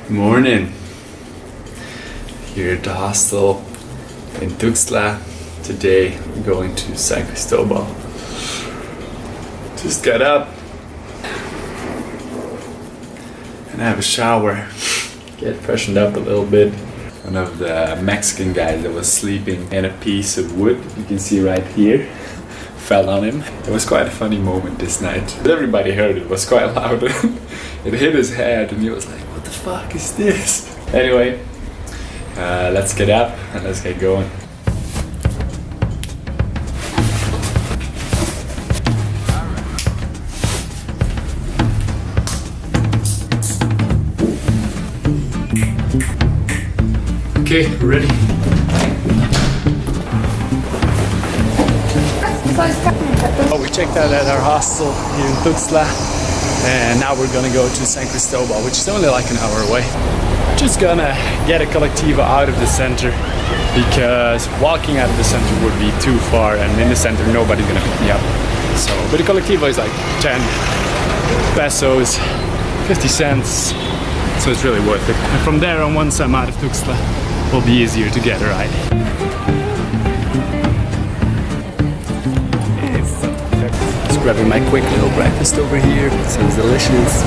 Morning. Here at the hostel in Tuxtla. Today we're going to San Cristobal. Just got up and have a shower. Get freshened up a little bit. One of the Mexican guys that was sleeping in a piece of wood, you can see right here, fell on him. It was quite a funny moment this night. Everybody heard it, it was quite loud. It hit his head and he was like, what the fuck is this? Anyway, let's get up and let's get going. Okay, we're ready. Oh, we checked out at our hostel here in Tuxtla, and now we're gonna go to San Cristobal, which is only like an hour away. Just gonna get a colectivo out of the center because walking out of the center would be too far, and in the center nobody's gonna pick me up. So, but the colectivo is like 10 pesos, 50 cents, so it's really worth it. And from there on, once I'm out of Tuxtla, will be easier to get a ride. Just grabbing my quick little breakfast over here. It sounds delicious.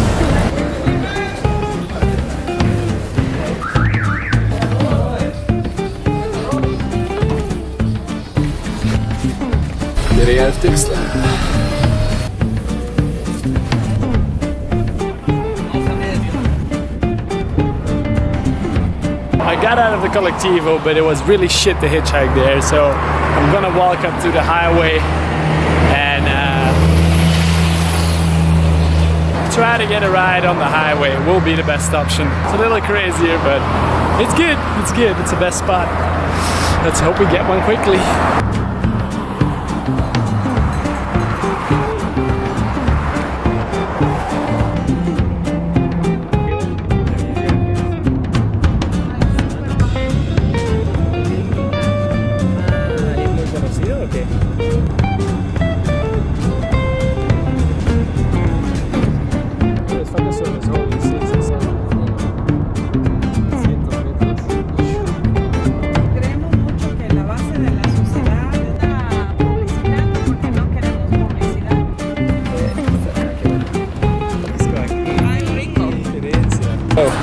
Getting out of Tuxtla. I got out of the colectivo, but it was really shit to hitchhike there, so I'm gonna walk up to the highway and try to get a ride on the highway. It will be the best option. It's a little crazier, but it's good, it's the best spot. Let's hope we get one quickly.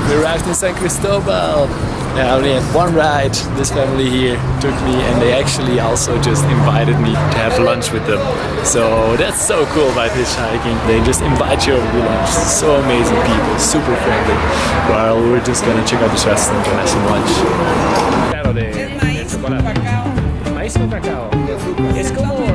We arrived in San Cristobal. I only had one ride. This family here took me, and they actually also just invited me to have lunch with them. So that's so cool about hitchhiking. They just invite you over to lunch. So amazing people, super friendly. Well, we're just gonna check out this restaurant and have some lunch. Maíz con cacao. Es como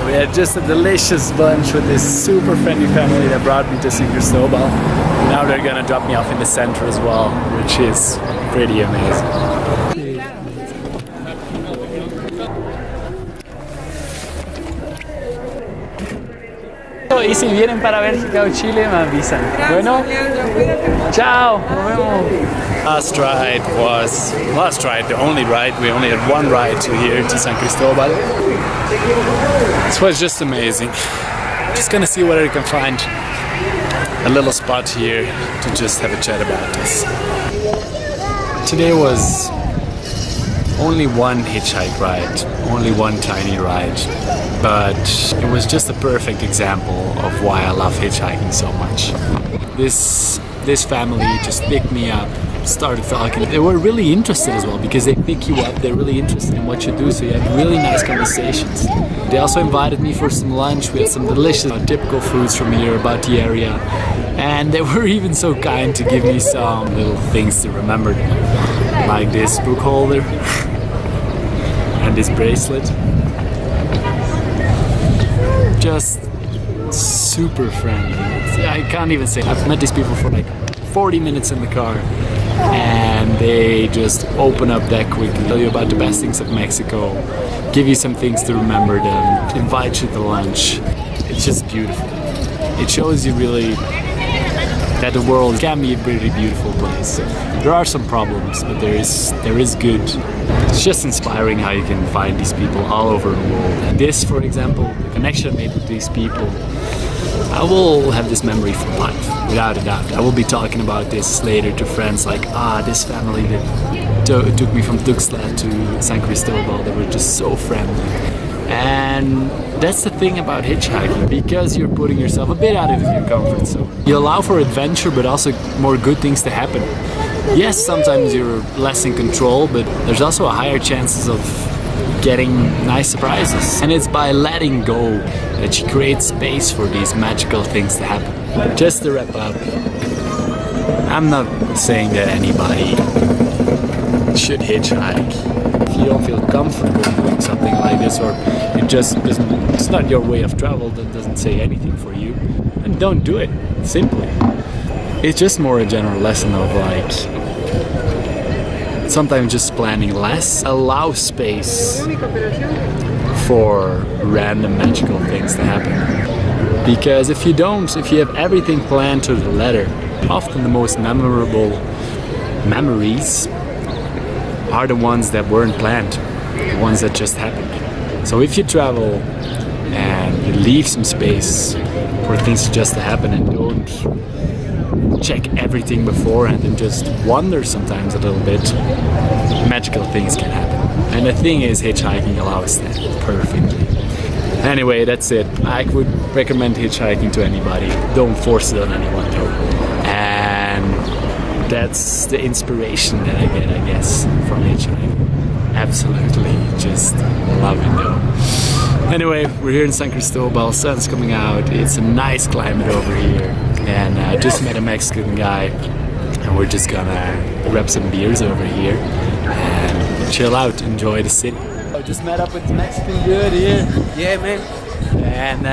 we had just a delicious lunch with this super friendly family that brought me to San Cristobal. Now they're gonna drop me off in the center as well, which is pretty amazing. Y si vienen para Bélgica o Chile, me avisan. Bueno, chao, nos vemos. Last ride, the only ride. We only had one ride to here to San Cristobal. This was just amazing. Just gonna see whether I can find a little spot here to just have a chat about this. Today was only one hitchhike ride, only one tiny ride, but it was just a perfect example of why I love hitchhiking so much. This family just picked me up, started talking. They were really interested as well because they pick you up, they're really interested in what you do, so you had really nice conversations. They also invited me for some lunch. We had some delicious typical foods from here about the area, and they were even so kind to give me some little things to remember them. like this book holder and this bracelet. Just super friendly. I can't even say. I've met these people for like 40 minutes in the car, and they just open up that quickly, tell you about the best things of Mexico, give you some things to remember them, invite you to lunch. It's just beautiful. It shows you really that the world can be a pretty beautiful place. There are some problems, but there is good. It's just inspiring how you can find these people all over the world. And this, for example, the connection I made with these people, I will have this memory for life, without a doubt. I will be talking about this later to friends like, this family that took me from Tuxtla to San Cristobal. They were just so friendly. And that's the thing about hitchhiking, because you're putting yourself a bit out of your comfort zone. You allow for adventure, but also more good things to happen. Yes, sometimes you're less in control, but there's also a higher chances of getting nice surprises. And it's by letting go that you create space for these magical things to happen. Just to wrap up, I'm not saying that anybody should hitchhike. If you don't feel comfortable doing something like this, or it's not your way of travel, that doesn't say anything for you, and don't do it, simply. It's just more a general lesson of like, sometimes just planning less, allow space for random magical things to happen. Because if you have everything planned to the letter, often the most memorable memories are the ones that weren't planned, the ones that just happened. So if you travel and you leave some space for things just to happen and don't check everything beforehand and just wonder sometimes a little bit, magical things can happen. And the thing is, hitchhiking allows that perfectly. Anyway, that's it. I would recommend hitchhiking to anybody. Don't force it on anyone though. And that's the inspiration that I get, I guess, from hitchhiking. Absolutely, just love it though. Anyway, we're here in San Cristobal, sun's coming out, it's a nice climate over here. And I just met a Mexican guy, and we're just gonna grab some beers over here and chill out, enjoy the city. I just met up with the Mexican dude here. Yeah, man. And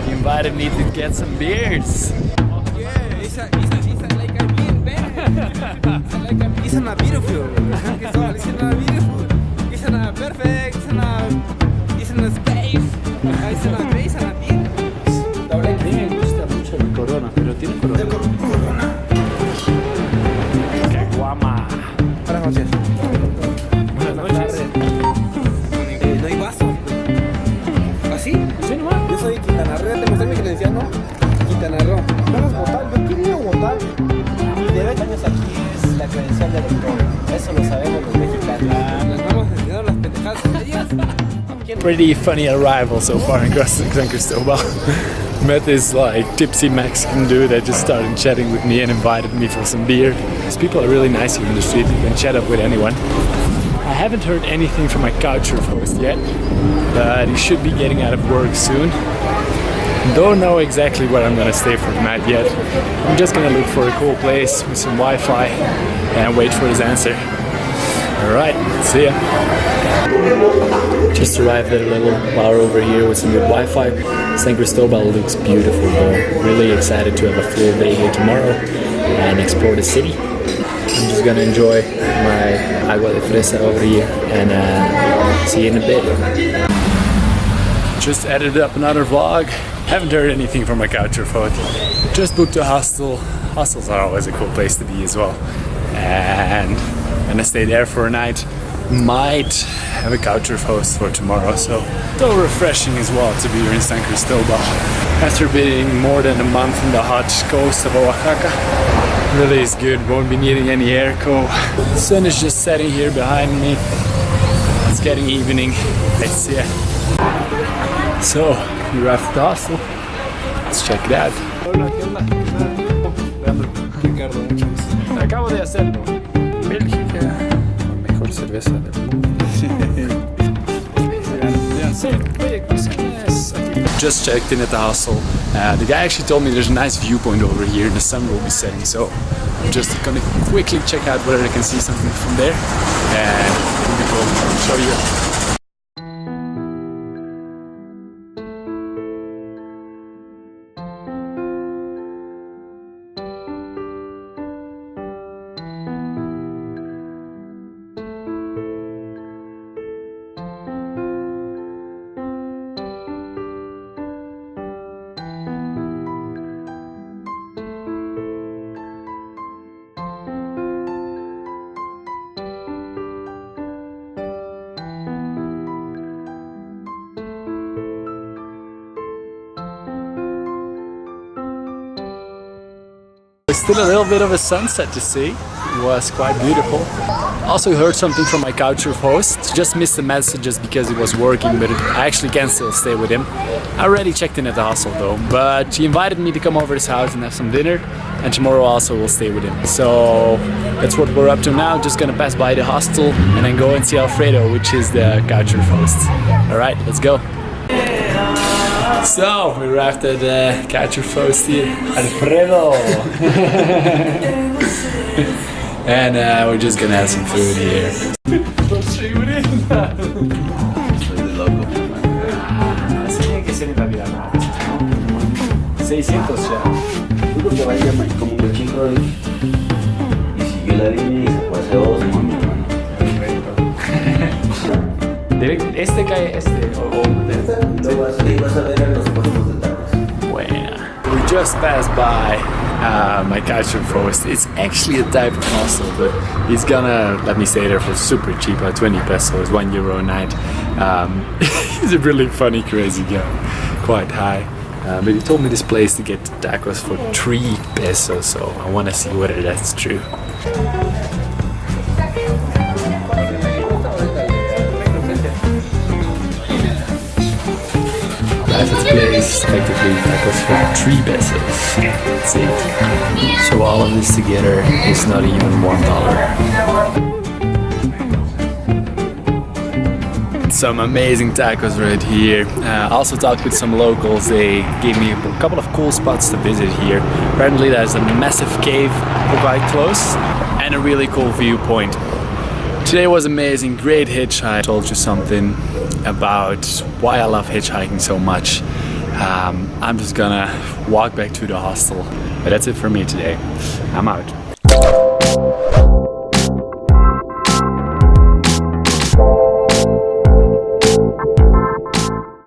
he invited me to get some beers. Yeah, it's like a being bad. It's not beautiful. It's not beautiful. It's not perfect. It's not space. It's not grace. It's not bien. La verdad que me gusta mucho el Corona, pero tiene Corona. Caguama. Buenas noches. Buenas noches. No hay vaso. ¿Así? Sí, nomás. Yo soy de Quintana Roo, te mostré mi credencial, ¿no? Quintana Roo. Vamos a votar, yo quería votar. Y de 20 años aquí es la credencial del elector. Eso lo sabemos los mexicanos. Nos vamos a enseñar las pendejadas. Pretty funny arrival so far in San Cristobal. Met this like tipsy Mexican dude that just started chatting with me and invited me for some beer. These people are really nice here in the street. You can chat up with anyone. I haven't heard anything from my couchsurf host yet, but he should be getting out of work soon. Don't know exactly where I'm gonna stay for the night yet. I'm just gonna look for a cool place with some Wi-Fi and wait for his answer. Alright, see ya. Just arrived at a little bar over here with some good Wi-Fi. San Cristobal looks beautiful though. Really excited to have a full day here tomorrow and explore the city. I'm just gonna enjoy my agua de fresa over here and see you in a bit. Just edited up another vlog. Haven't heard anything from my couchsurf host. Just booked a hostel. Hostels are always a cool place to be as well. And gonna stay there for a night. Might have a couchsurf host for tomorrow, so refreshing as well to be here in San Cristobal. After being more than a month in the hot coast of Oaxaca, really is good, won't be needing any airco. The sun is just setting here behind me. It's getting evening. Let's see. So, we arrived at the hostel. Let's check it out. Hola, ¿qué onda? Ricardo, mucho gusto. Acabo de hacerlo. Bélgica, la mejor cerveza del mundo. Just checked in at the hostel. The guy actually told me there's a nice viewpoint over here and the sun will be setting, so I'm just gonna quickly check out whether I can see something from there, and we will show you. Still a little bit of a sunset to see. It was quite beautiful. Also heard something from my couchsurf host. Just missed the messages because he was working, but I actually can still stay with him. I already checked in at the hostel though, but he invited me to come over to his house and have some dinner, and tomorrow also we'll stay with him. So that's what we're up to now. Just gonna pass by the hostel and then go and see Alfredo, which is the couchsurf host. Alright, let's go. So, we arrived at the couchsurf host here, Alfredo! And we're just gonna have some food here. Soy de loco. Así tiene que ser en la vida, ¿no? 600 ya. Yo creo que vaya como un chingo y siguió la línea y se paseó mi hermano. Este cae Luego vas a ver a los puestos de tacos. Buena. We just passed by my couchsurf host. It's actually a type of hostel, but he's gonna let me stay there for super cheap, like 20 pesos, €1 a night. He's a really funny, crazy guy, quite high. But he told me this place to get tacos for 3 pesos, so I want to see whether that's true. Private place, effectively tacos for 3 pesos. That's it. So all of this together is not even $1. Some amazing tacos right here. Also talked with some locals. They gave me a couple of cool spots to visit here. Apparently there's a massive cave quite close and a really cool viewpoint. Today was amazing, great hitchhike. Told you something about why I love hitchhiking so much. I'm just gonna walk back to the hostel. But that's it for me today. I'm out.